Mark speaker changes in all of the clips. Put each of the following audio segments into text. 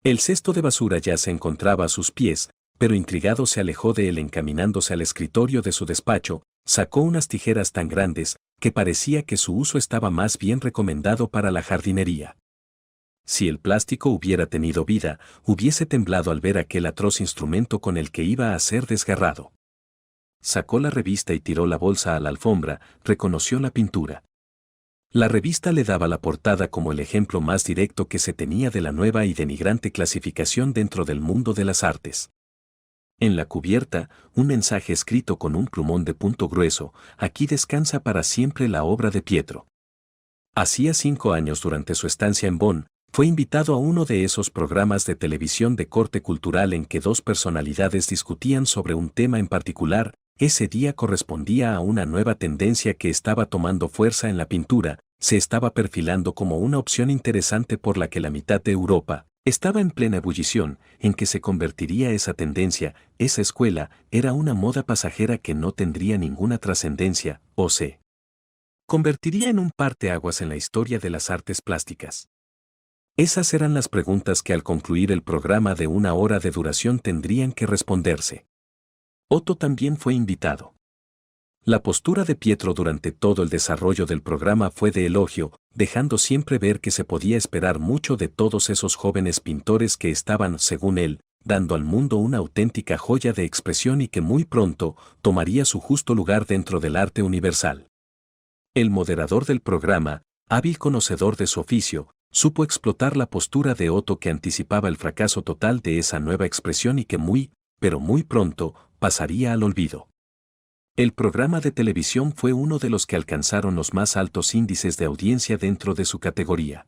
Speaker 1: El cesto de basura ya se encontraba a sus pies, pero intrigado se alejó de él encaminándose al escritorio de su despacho, sacó unas tijeras tan grandes que parecía que su uso estaba más bien recomendado para la jardinería. Si el plástico hubiera tenido vida, hubiese temblado al ver aquel atroz instrumento con el que iba a ser desgarrado. Sacó la revista y tiró la bolsa a la alfombra, reconoció la pintura. La revista le daba la portada como el ejemplo más directo que se tenía de la nueva y denigrante clasificación dentro del mundo de las artes. En la cubierta, un mensaje escrito con un plumón de punto grueso: aquí descansa para siempre la obra de Pietro. Hacía 5 años durante su estancia en Bonn, fue invitado a uno de esos programas de televisión de corte cultural en que dos personalidades discutían sobre un tema en particular. Ese día correspondía a una nueva tendencia que estaba tomando fuerza en la pintura, se estaba perfilando como una opción interesante por la que la mitad de Europa estaba en plena ebullición, en que se convertiría esa tendencia. Esa escuela era una moda pasajera que no tendría ninguna trascendencia, o se convertiría en un parteaguas en la historia de las artes plásticas. Esas eran las preguntas que al concluir el programa de 1 hora de duración tendrían que responderse. Otto también fue invitado. La postura de Pietro durante todo el desarrollo del programa fue de elogio, dejando siempre ver que se podía esperar mucho de todos esos jóvenes pintores que estaban, según él, dando al mundo una auténtica joya de expresión y que muy pronto tomaría su justo lugar dentro del arte universal. El moderador del programa, hábil conocedor de su oficio, supo explotar la postura de Otto, que anticipaba el fracaso total de esa nueva expresión y que pero muy pronto, pasaría al olvido. El programa de televisión fue uno de los que alcanzaron los más altos índices de audiencia dentro de su categoría.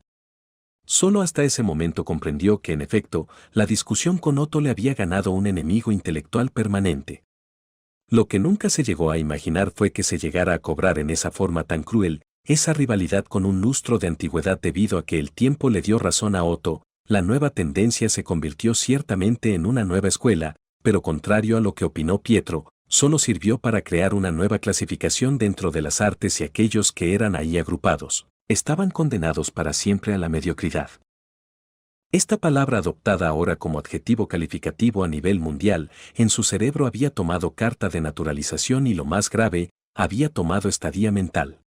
Speaker 1: Solo hasta ese momento comprendió que, en efecto, la discusión con Otto le había ganado un enemigo intelectual permanente. Lo que nunca se llegó a imaginar fue que se llegara a cobrar en esa forma tan cruel esa rivalidad con un lustro de antigüedad debido a que el tiempo le dio razón a Otto. La nueva tendencia se convirtió ciertamente en una nueva escuela, pero contrario a lo que opinó Pietro, solo sirvió para crear una nueva clasificación dentro de las artes y aquellos que eran ahí agrupados estaban condenados para siempre a la mediocridad. Esta palabra, adoptada ahora como adjetivo calificativo a nivel mundial, en su cerebro había tomado carta de naturalización y, lo más grave, había tomado estadía mental.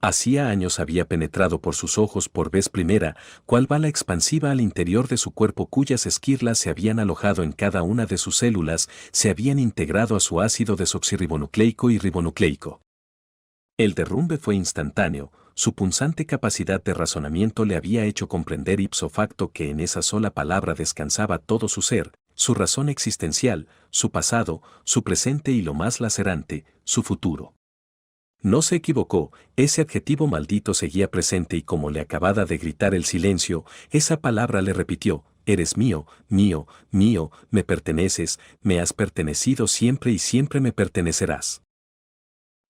Speaker 1: Hacía años había penetrado por sus ojos por vez primera, cual bala expansiva al interior de su cuerpo, cuyas esquirlas se habían alojado en cada una de sus células, se habían integrado a su ácido desoxirribonucleico y ribonucleico. El derrumbe fue instantáneo. Su punzante capacidad de razonamiento le había hecho comprender ipso facto que en esa sola palabra descansaba todo su ser, su razón existencial, su pasado, su presente y, lo más lacerante, su futuro. No se equivocó, ese adjetivo maldito seguía presente y, como le acababa de gritar el silencio, esa palabra le repitió: eres mío, mío, mío, me perteneces, me has pertenecido siempre y siempre me pertenecerás.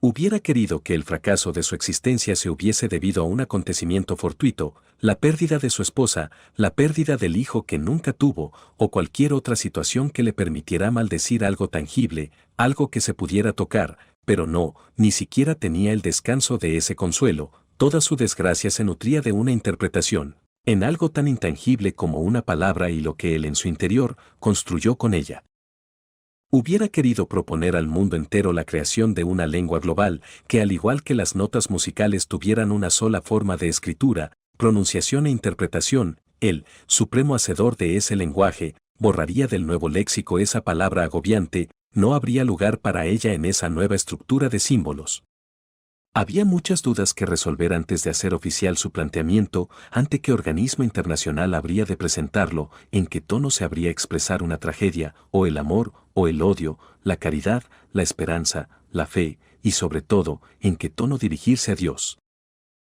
Speaker 1: Hubiera querido que el fracaso de su existencia se hubiese debido a un acontecimiento fortuito, la pérdida de su esposa, la pérdida del hijo que nunca tuvo, o cualquier otra situación que le permitiera maldecir algo tangible, algo que se pudiera tocar, pero no, ni siquiera tenía el descanso de ese consuelo. Toda su desgracia se nutría de una interpretación, en algo tan intangible como una palabra y lo que él en su interior construyó con ella. Hubiera querido proponer al mundo entero la creación de una lengua global que, al igual que las notas musicales, tuvieran una sola forma de escritura, pronunciación e interpretación. Él, supremo hacedor de ese lenguaje, borraría del nuevo léxico esa palabra agobiante, no habría lugar para ella en esa nueva estructura de símbolos. Había muchas dudas que resolver antes de hacer oficial su planteamiento: ante qué organismo internacional habría de presentarlo, en qué tono se habría expresar una tragedia, o el amor, o el odio, la caridad, la esperanza, la fe, y sobre todo, en qué tono dirigirse a Dios.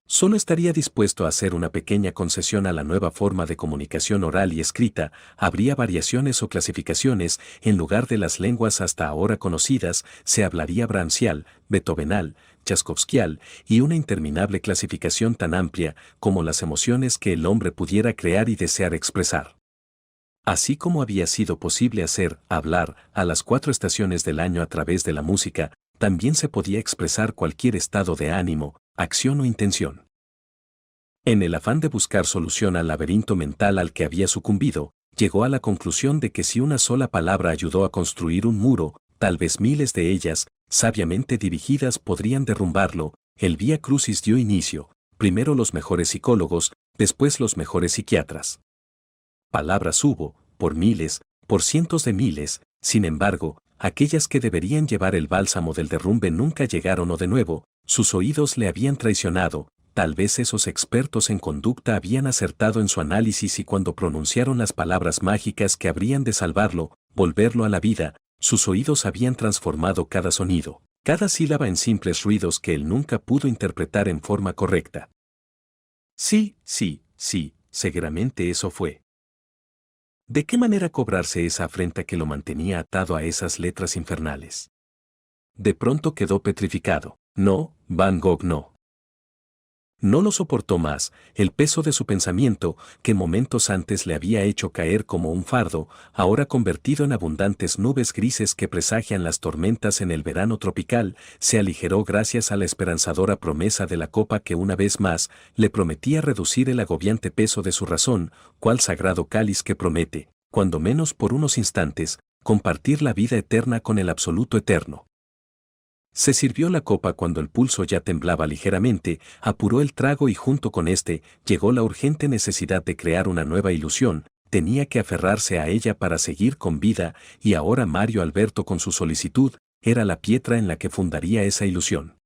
Speaker 1: Solo estaría dispuesto a hacer una pequeña concesión a la nueva forma de comunicación oral y escrita: habría variaciones o clasificaciones, en lugar de las lenguas hasta ahora conocidas, se hablaría brahmsial, beethovenal, chaskovskial, y una interminable clasificación tan amplia como las emociones que el hombre pudiera crear y desear expresar. Así como había sido posible hacer hablar a las 4 estaciones del año a través de la música, también se podía expresar cualquier estado de ánimo, acción o intención. En el afán de buscar solución al laberinto mental al que había sucumbido, llegó a la conclusión de que si una sola palabra ayudó a construir un muro, tal vez miles de ellas, sabiamente dirigidas, podrían derrumbarlo. El Vía Crucis dio inicio, primero los mejores psicólogos, después los mejores psiquiatras. Palabras hubo, por miles, por cientos de miles, sin embargo, aquellas que deberían llevar el bálsamo del derrumbe nunca llegaron o de nuevo, sus oídos le habían traicionado. Tal vez esos expertos en conducta habían acertado en su análisis y cuando pronunciaron las palabras mágicas que habrían de salvarlo, volverlo a la vida, sus oídos habían transformado cada sonido, cada sílaba en simples ruidos que él nunca pudo interpretar en forma correcta. Sí, seguramente eso fue. ¿De qué manera cobrarse esa afrenta que lo mantenía atado a esas letras infernales? De pronto quedó petrificado. No, Van Gogh no. No lo soportó más, el peso de su pensamiento, que momentos antes le había hecho caer como un fardo, ahora convertido en abundantes nubes grises que presagian las tormentas en el verano tropical, se aligeró gracias a la esperanzadora promesa de la copa que una vez más le prometía reducir el agobiante peso de su razón, cual sagrado cáliz que promete, cuando menos por unos instantes, compartir la vida eterna con el absoluto eterno. Se sirvió la copa cuando el pulso ya temblaba ligeramente, apuró el trago y junto con este llegó la urgente necesidad de crear una nueva ilusión, tenía que aferrarse a ella para seguir con vida y ahora Mario Alberto con su solicitud era la piedra en la que fundaría esa ilusión.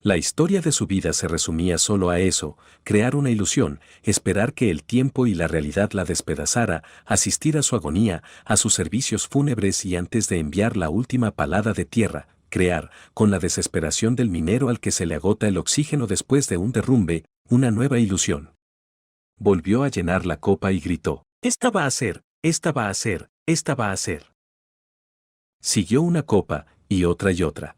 Speaker 1: La historia de su vida se resumía solo a eso, crear una ilusión, esperar que el tiempo y la realidad la despedazara, asistir a su agonía, a sus servicios fúnebres y antes de enviar la última palada de tierra, crear, con la desesperación del minero al que se le agota el oxígeno después de un derrumbe, una nueva ilusión. Volvió a llenar la copa y gritó, «Esta va a ser, esta va a ser, esta va a ser». Siguió una copa, y otra y otra.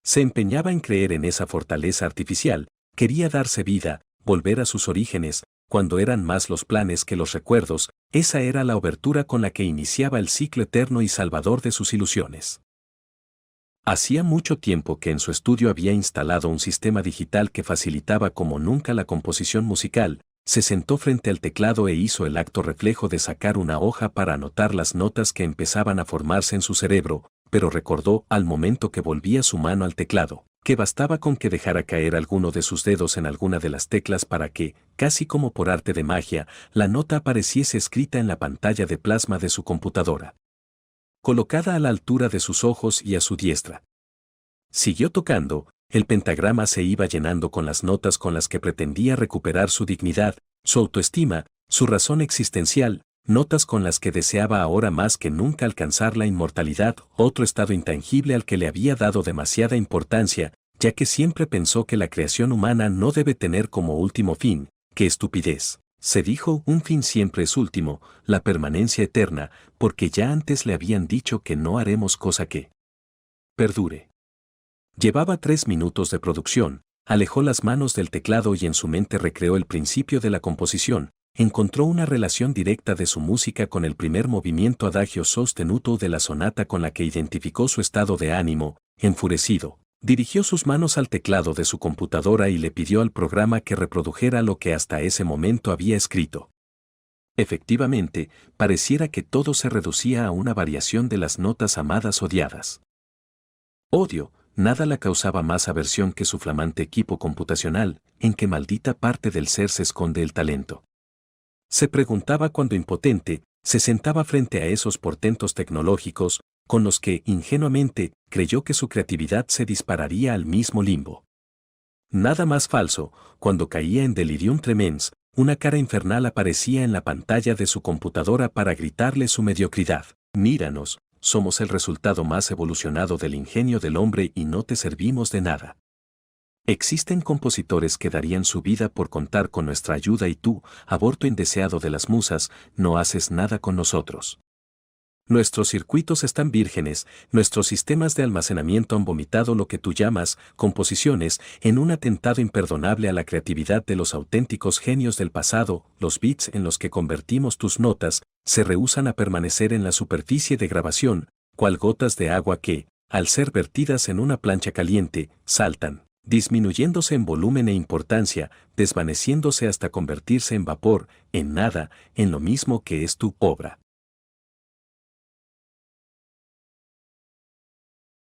Speaker 1: Se empeñaba en creer en esa fortaleza artificial, quería darse vida, volver a sus orígenes, cuando eran más los planes que los recuerdos, esa era la obertura con la que iniciaba el ciclo eterno y salvador de sus ilusiones. Hacía mucho tiempo que en su estudio había instalado un sistema digital que facilitaba como nunca la composición musical, se sentó frente al teclado e hizo el acto reflejo de sacar una hoja para anotar las notas que empezaban a formarse en su cerebro, pero recordó al momento que volvía su mano al teclado, que bastaba con que dejara caer alguno de sus dedos en alguna de las teclas para que, casi como por arte de magia, la nota apareciese escrita en la pantalla de plasma de su computadora, colocada a la altura de sus ojos y a su diestra. Siguió tocando, el pentagrama se iba llenando con las notas con las que pretendía recuperar su dignidad, su autoestima, su razón existencial, notas con las que deseaba ahora más que nunca alcanzar la inmortalidad, otro estado intangible al que le había dado demasiada importancia, ya que siempre pensó que la creación humana no debe tener como último fin, ¡qué estupidez! Se dijo, un fin siempre es último, la permanencia eterna, porque ya antes le habían dicho que no haremos cosa que perdure. Llevaba 3 minutos de producción, alejó las manos del teclado y en su mente recreó el principio de la composición, encontró una relación directa de su música con el primer movimiento adagio sostenuto de la sonata con la que identificó su estado de ánimo, enfurecido. Dirigió sus manos al teclado de su computadora y le pidió al programa que reprodujera lo que hasta ese momento había escrito. Efectivamente, pareciera que todo se reducía a una variación de las notas amadas odiadas. Odio, nada la causaba más aversión que su flamante equipo computacional, en que maldita parte del ser se esconde el talento. Se preguntaba cuando impotente, se sentaba frente a esos portentos tecnológicos, con los que, ingenuamente, creyó que su creatividad se dispararía al mismo limbo. Nada más falso, cuando caía en delirium tremens, una cara infernal aparecía en la pantalla de su computadora para gritarle su mediocridad. Míranos, somos el resultado más evolucionado del ingenio del hombre y no te servimos de nada. Existen compositores que darían su vida por contar con nuestra ayuda y tú, aborto indeseado de las musas, no haces nada con nosotros. Nuestros circuitos están vírgenes, nuestros sistemas de almacenamiento han vomitado lo que tú llamas composiciones en un atentado imperdonable a la creatividad de los auténticos genios del pasado, los bits en los que convertimos tus notas, se rehúsan a permanecer en la superficie de grabación, cual gotas de agua que, al ser vertidas en una plancha caliente, saltan, disminuyéndose en volumen e importancia, desvaneciéndose hasta convertirse en vapor, en nada, en lo mismo que es tu obra.